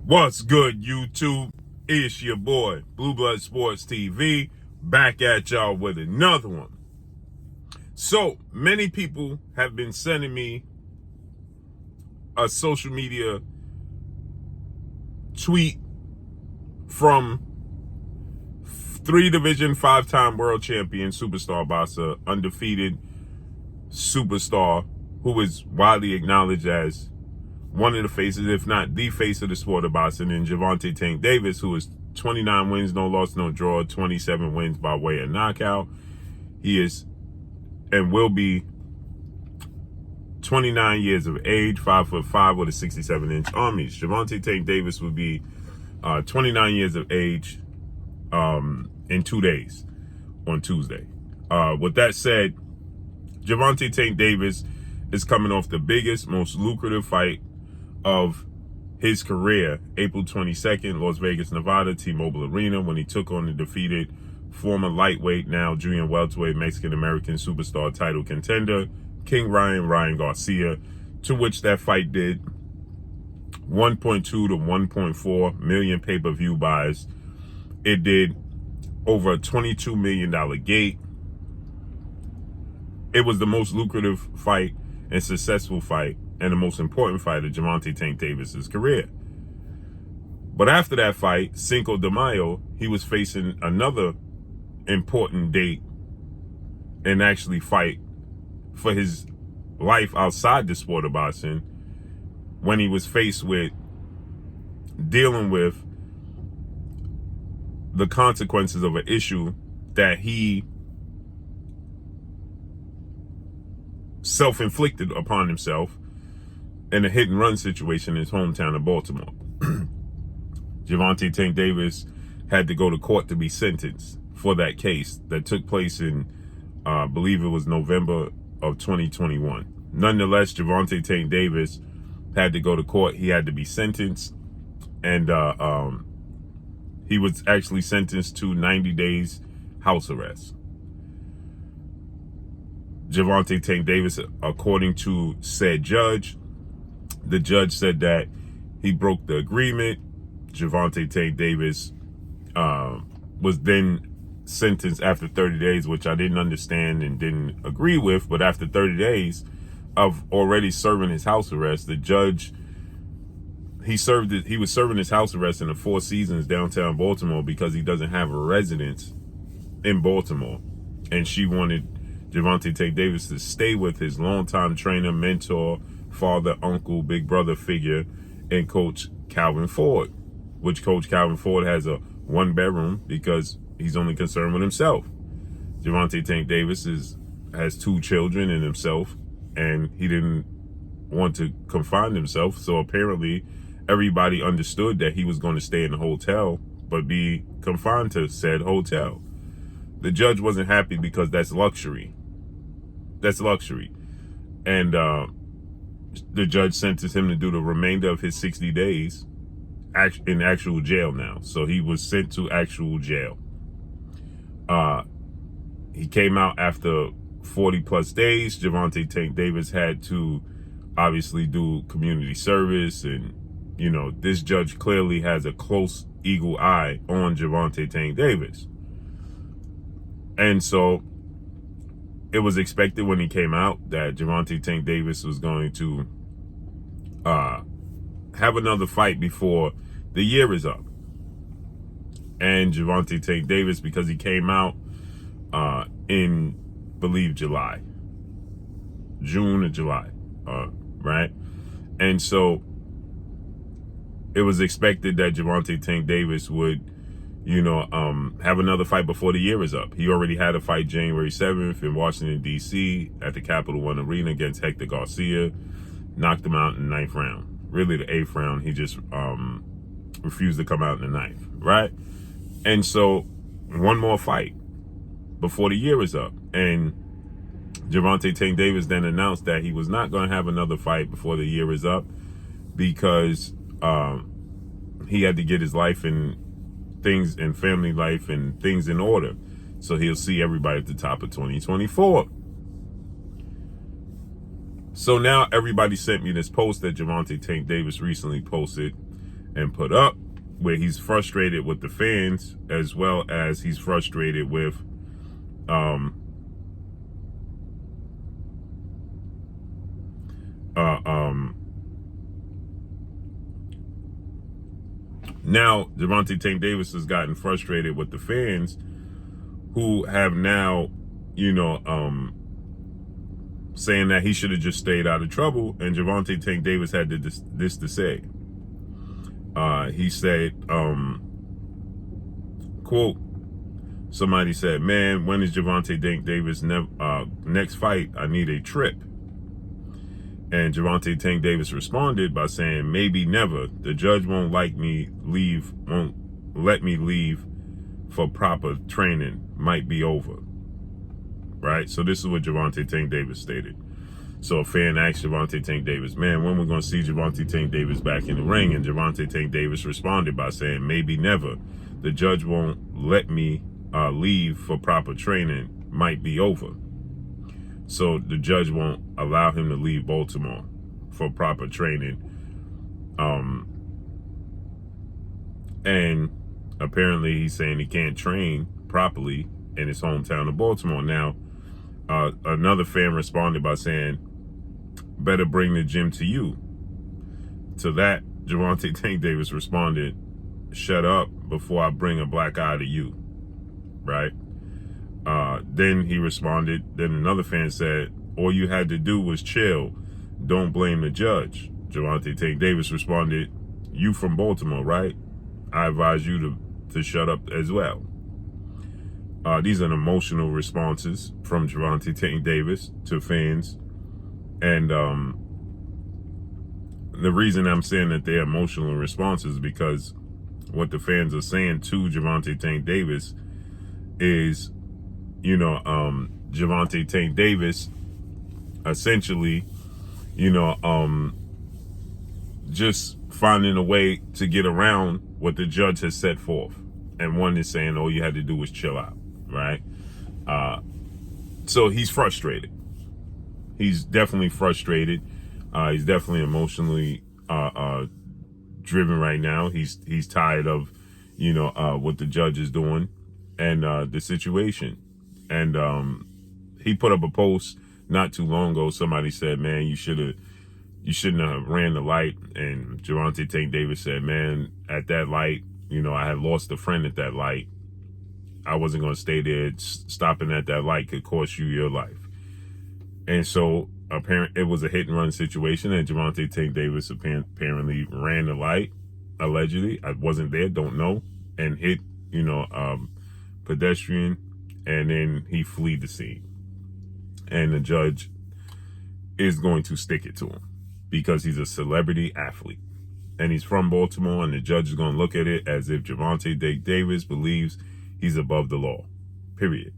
What's good, YouTube? It's your boy, Blue Blood Sports TV, back at y'all with another one. So, many people have been sending me a social media tweet from 3-division, 5-time world champion, superstar boxer, undefeated superstar, who is widely acknowledged as one of the faces, if not the face of the sport of boxing, and Javonte Tank Davis, who is 29 wins, no loss, no draw, 27 wins by way of knockout. He is and will be 29 years of age, 5'5" with a 67-inch arm reach. Javonte Tank Davis will be 29 years of age in 2 days, on Tuesday. With that said, Javonte Tank Davis is coming off the biggest, most lucrative fight of his career, April 22nd, Las Vegas, Nevada, T-Mobile Arena, when he took on the defeated former lightweight, now junior welterweight, Mexican-American superstar title contender, King Ryan Garcia, to which that fight did 1.2 to 1.4 million pay-per-view buys. It did over a $22 million gate. It was the most lucrative fight and successful fight and the most important fight of Javonte Tank Davis's career. But after that fight, Cinco de Mayo, he was facing another important date and actually fight for his life outside the sport of boxing, when he was faced with dealing with the consequences of an issue that he self-inflicted upon himself in a hit-and-run situation in his hometown of Baltimore. Javonte Tank Davis had to go to court to be sentenced for that case that took place in, I believe it was November of 2021. Nonetheless, Javonte Tank Davis had to go to court. He had to be sentenced, and he was actually sentenced to 90 days house arrest. Javonte Tank Davis, according to said judge, the judge said that he broke the agreement. Javonte Tank Davis was then sentenced after 30 days, which I didn't understand and didn't agree with. But after 30 days of already serving his house arrest, the judge, he was serving his house arrest in the Four Seasons downtown Baltimore because he doesn't have a residence in Baltimore. And she wanted Javonte Tank Davis to stay with his longtime trainer, mentor, father, uncle, big brother figure, and Coach Calvin Ford, which Coach Calvin Ford has a 1-bedroom because he's only concerned with himself. Javonte Tank Davis has 2 children and himself, and he didn't want to confine himself. So apparently everybody understood that he was going to stay in the hotel, but be confined to said hotel. The judge wasn't happy because that's luxury. That's luxury. And the judge sentenced him to do the remainder of his 60 days in actual jail now. So he was sent to actual jail. He came out after 40 plus days. Javonte Tank Davis had to obviously do community service. And, you know, this judge clearly has a close eagle eye on Javonte Tank Davis. And so it was expected when he came out that Javonte Tank Davis was going to have another fight before the year is up. And Javonte Tank Davis, because he came out in, believe, June or July, right? And so it was expected that Javonte Tank Davis would, you know, have another fight before the year is up. He already had a fight January 7th in Washington, D.C. at the Capital One Arena against Hector Garcia. Knocked him out in the 9th round. Really the 8th round. He just refused to come out in the 9th, right? And so one more fight before the year is up. And Javonte Tank Davis then announced that he was not going to have another fight before the year is up because he had to get his life and things and family life and things in order. So he'll see everybody at the top of 2024. So now everybody sent me this post that Javonte Tank Davis recently posted. and put up, where he's frustrated with the fans as well as he's frustrated with um uh um now Gervonta Tank Davis has gotten frustrated with the fans who have now, you know, saying that he should have just stayed out of trouble. And Gervonta Tank Davis had this to say. He said, quote, somebody said, man, when is Gervonta Tank Davis next fight? I need a trip. And Gervonta Tank Davis responded by saying, maybe never. The judge won't let me leave for proper training. Might be over. Right? So this is what Gervonta Tank Davis stated. So a fan asked Gervonta Tank Davis, man, when we're going to see Gervonta Tank Davis back in the ring? And Gervonta Tank Davis responded by saying, maybe never. The judge won't let me leave for proper training. Might be over. So the judge won't allow him to leave Baltimore for proper training. And apparently he's saying he can't train properly in his hometown of Baltimore. Now, another fan responded by saying, better bring the gym to you. To that, Gervonta Tank Davis responded, shut up before I bring a black eye to you. Right? Then he responded, then another fan said, all you had to do was chill. Don't blame the judge. Gervonta Tank Davis responded, you from Baltimore, right? I advise you to shut up as well. These are emotional responses from Gervonta Tank Davis to fans. And the reason I'm saying that they're emotional responses is because what the fans are saying to Gervonta Tank Davis is, you know, Gervonta Tank Davis essentially, you know, just finding a way to get around what the judge has set forth. And one is saying, all you had to do was chill out, right? So he's frustrated. He's definitely frustrated. He's definitely emotionally driven right now. He's tired of, you know, what the judge is doing and the situation. And he put up a post not too long ago. Somebody said, man, you shouldn't have ran the light. And Gervonta Tank Davis said, man, at that light, you know, I had lost a friend at that light. I wasn't going to stay there. Stopping at that light could cost you your life. And so apparently it was a hit and run situation, and Gervonta Tank Davis apparently ran the light, allegedly. I wasn't there, don't know, and hit, you know, pedestrian, and then he fled the scene. And the judge is going to stick it to him because he's a celebrity athlete. And he's from Baltimore, and the judge is going to look at it as if Gervonta Tank Davis believes he's above the law, period.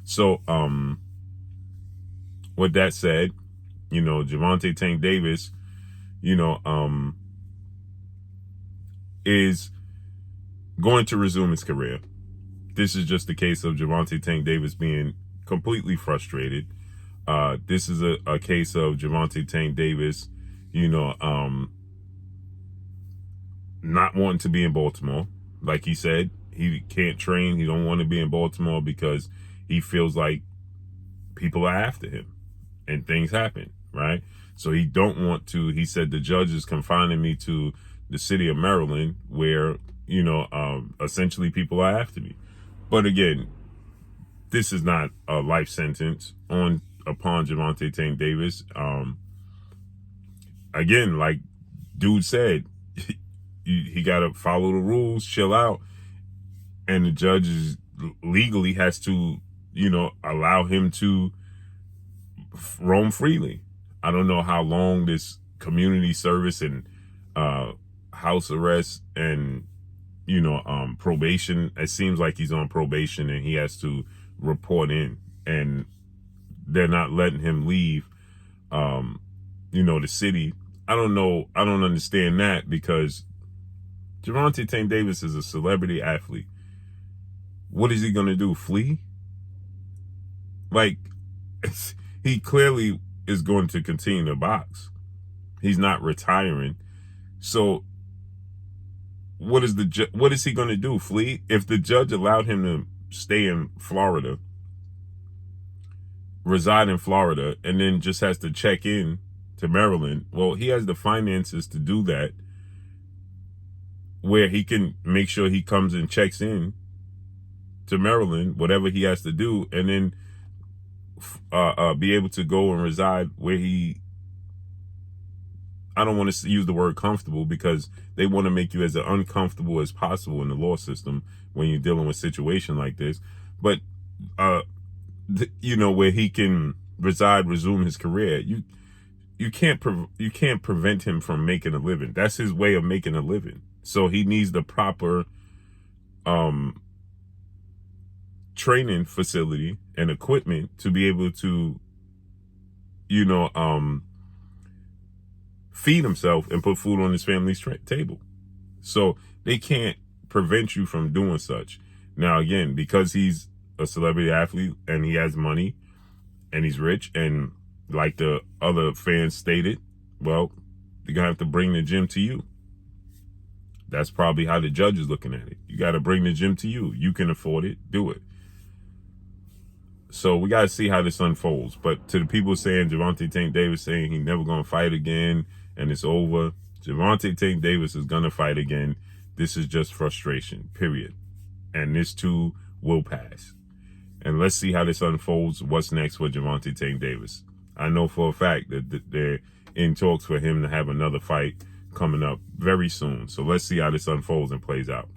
So, with that said, you know, Gervonta Tank Davis, you know, is going to resume his career. This is just a case of Gervonta Tank Davis being completely frustrated. This is a case of Gervonta Tank Davis, you know, not wanting to be in Baltimore. Like he said, he can't train. He don't want to be in Baltimore because he feels like people are after him and things happen, right? So he don't want to. He said the judge is confining me to the city of Maryland where, you know, essentially people are after me. But again, this is not a life sentence upon Gervonta Tank Davis. Again, like dude said, he got to follow the rules, chill out. And the judge legally has to, you know, allow him to roam freely. I don't know how long this community service and house arrest and, you know, probation. It seems like he's on probation and he has to report in, and they're not letting him leave, you know, the city. I don't know. I don't understand that because Gervonta Tank Davis is a celebrity athlete. What is he going to do? Flee? Like, he clearly is going to continue to box. He's not retiring. So what is he going to do? Flee? If the judge allowed him to stay in Florida, reside in Florida, and then just has to check in to Maryland, well, he has the finances to do that, where he can make sure he comes and checks in to Maryland, whatever he has to do, and then be able to go and reside where he, I don't want to use the word comfortable, because they want to make you as uncomfortable as possible in the law system when you're dealing with a situation like this. But, where he can reside, resume his career. You can't prevent him from making a living. That's his way of making a living. So he needs the proper training facility and equipment to be able to, feed himself and put food on his family's table. So they can't prevent you from doing such. Now, again, because he's a celebrity athlete and he has money and he's rich, and like the other fans stated, well, you're going to have to bring the gym to you. That's probably how the judge is looking at it. You got to bring the gym to you. You can afford it. Do it. So we got to see how this unfolds. But to the people saying, Gervonta Tank Davis saying he's never going to fight again and it's over, Gervonta Tank Davis is going to fight again. This is just frustration, period. And this too will pass. And let's see how this unfolds. What's next for Gervonta Tank Davis? I know for a fact that they're in talks for him to have another fight coming up very soon. So let's see how this unfolds and plays out.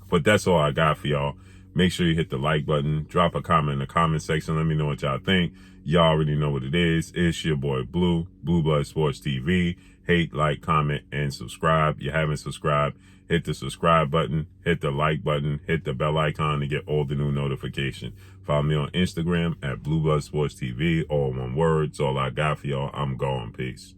But that's all I got for y'all. Make sure you hit the like button. Drop a comment in the comment section. Let me know what y'all think. Y'all already know what it is. It's your boy Blue Blood Sports TV. Hate, like, comment, and subscribe. You haven't subscribed, hit the subscribe button, hit the like button, hit the bell icon to get all the new notifications. Follow me on Instagram at Blue Blood Sports TV, all one word. That's all I got for y'all. I'm gone. Peace.